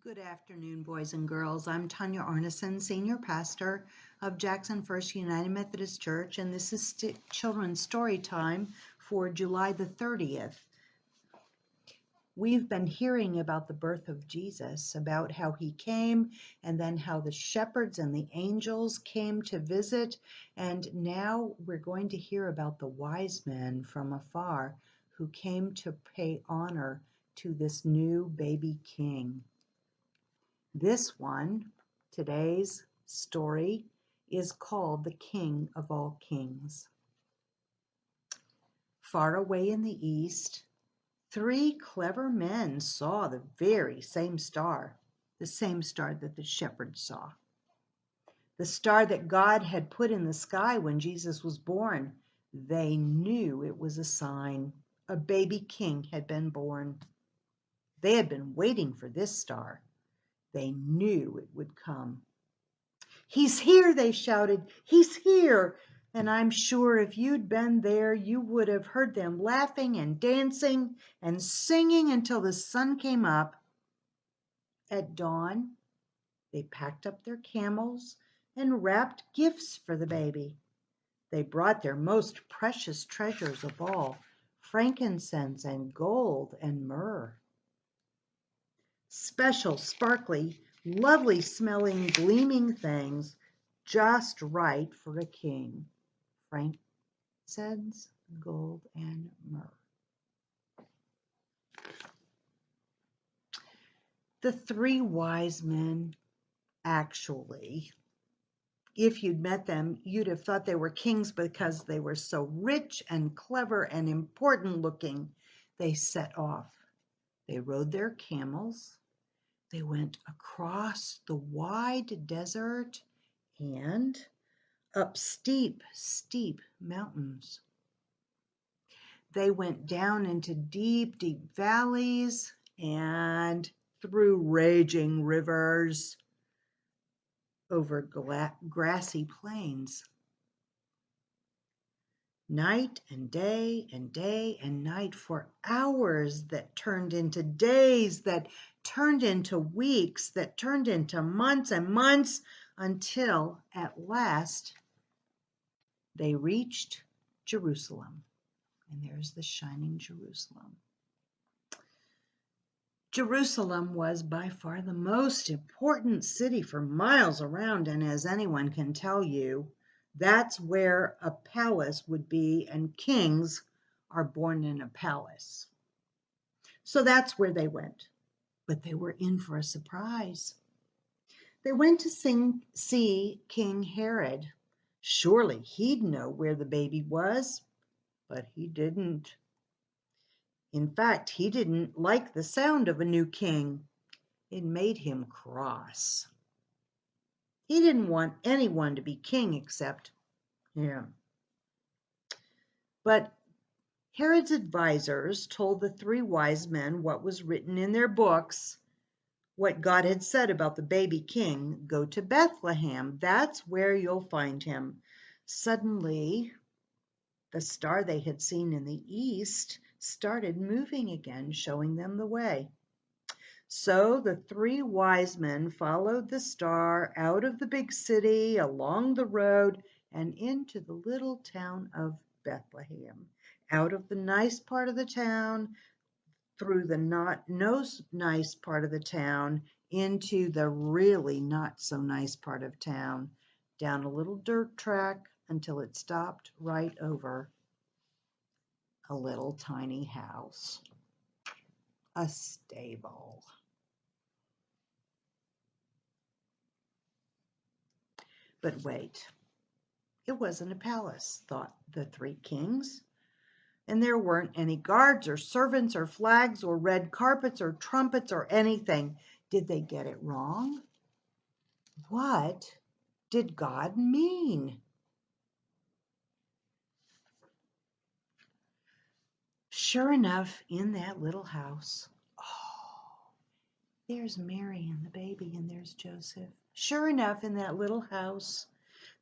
Good afternoon, boys and girls. I'm Tonya Arnesen, Senior Pastor of Jackson First United Methodist Church, and this is Children's Story Time for July the 30th. We've been hearing about the birth of Jesus, about how he came, and then how the shepherds and the angels came to visit, and now we're going to hear about the wise men from afar who came to pay honor to this new baby king. This one, today's story, is called The King of All Kings. Far away in the east, three clever men saw the very same star, the same star that the shepherds saw. The star that God had put in the sky when Jesus was born. They knew it was a sign. A baby king had been born. They had been waiting for this star. They knew it would come. "He's here," they shouted. "He's here." And I'm sure if you'd been there, you would have heard them laughing and dancing and singing until the sun came up. At dawn, they packed up their camels and wrapped gifts for the baby. They brought their most precious treasures of all, frankincense and gold and myrrh. Special, sparkly, lovely smelling, gleaming things, just right for a king. Frankincense, gold, and myrrh. The three wise men, actually, if you'd met them, you'd have thought they were kings because they were so rich and clever and important looking. They set off. They rode their camels. They went across the wide desert and up steep, steep mountains. They went down into deep, deep valleys and through raging rivers, over grassy plains. Night and day and day and night for hours that turned into days, that turned into weeks, that turned into months and months, until at last they reached Jerusalem. And there's the shining Jerusalem. Jerusalem was by far the most important city for miles around, and as anyone can tell you, that's where a palace would be, and kings are born in a palace. So that's where they went. But they were in for a surprise. They went to see King Herod. Surely he'd know where the baby was, but he didn't. In fact, he didn't like the sound of a new king. It made him cross. He didn't want anyone to be king except him. But Herod's advisors told the three wise men what was written in their books, what God had said about the baby king. Go to Bethlehem. That's where you'll find him. Suddenly, the star they had seen in the east started moving again, showing them the way. So the three wise men followed the star out of the big city, along the road, and into the little town of Bethlehem. Out of the nice part of the town, through the not no nice part of the town, into the really not so nice part of town, down a little dirt track until it stopped right over a little tiny house, a stable. But wait, it wasn't a palace, thought the three kings. And there weren't any guards or servants or flags or red carpets or trumpets or anything. Did they get it wrong? What did God mean? Sure enough, in that little house, oh, there's Mary and the baby, and there's Joseph. Sure enough, in that little house,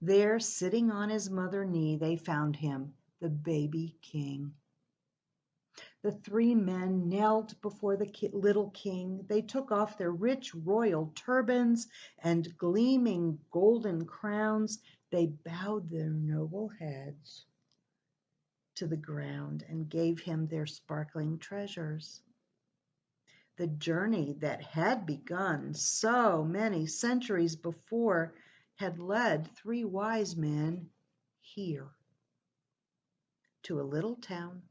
there, sitting on his mother's knee, they found him, the baby king. The three men knelt before the little king. They took off their rich royal turbans and gleaming golden crowns. They bowed their noble heads to the ground and gave him their sparkling treasures. The journey that had begun so many centuries before had led three wise men here, to a little town,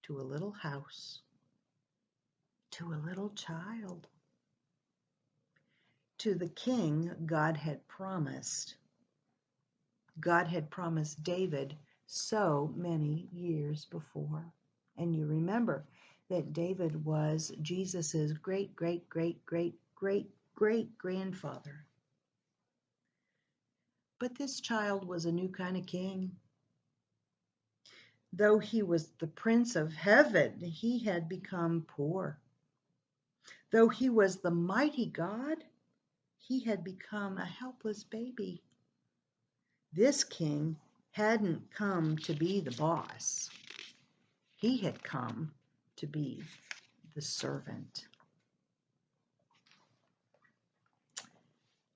to a little house, to a little child, to the king God had promised. God had promised David so many years before. And you remember that David was Jesus's great, great, great, great, great, great grandfather. But this child was a new kind of king. Though he was the Prince of Heaven, he had become poor. Though he was the mighty God, he had become a helpless baby. This king hadn't come to be the boss. He had come to be the servant.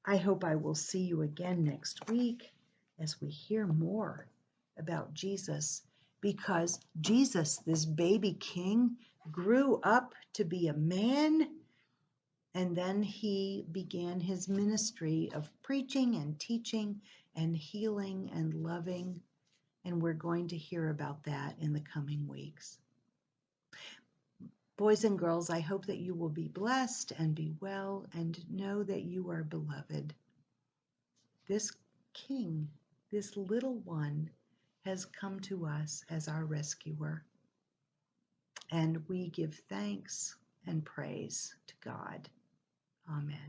I hope I will see you again next week as we hear more about Jesus, because Jesus, this baby king, grew up to be a man, and then he began his ministry of preaching and teaching and healing and loving, and we're going to hear about that in the coming weeks. Boys and girls, I hope that you will be blessed and be well and know that you are beloved. This king, this little one, has come to us as our rescuer. And we give thanks and praise to God. Amen.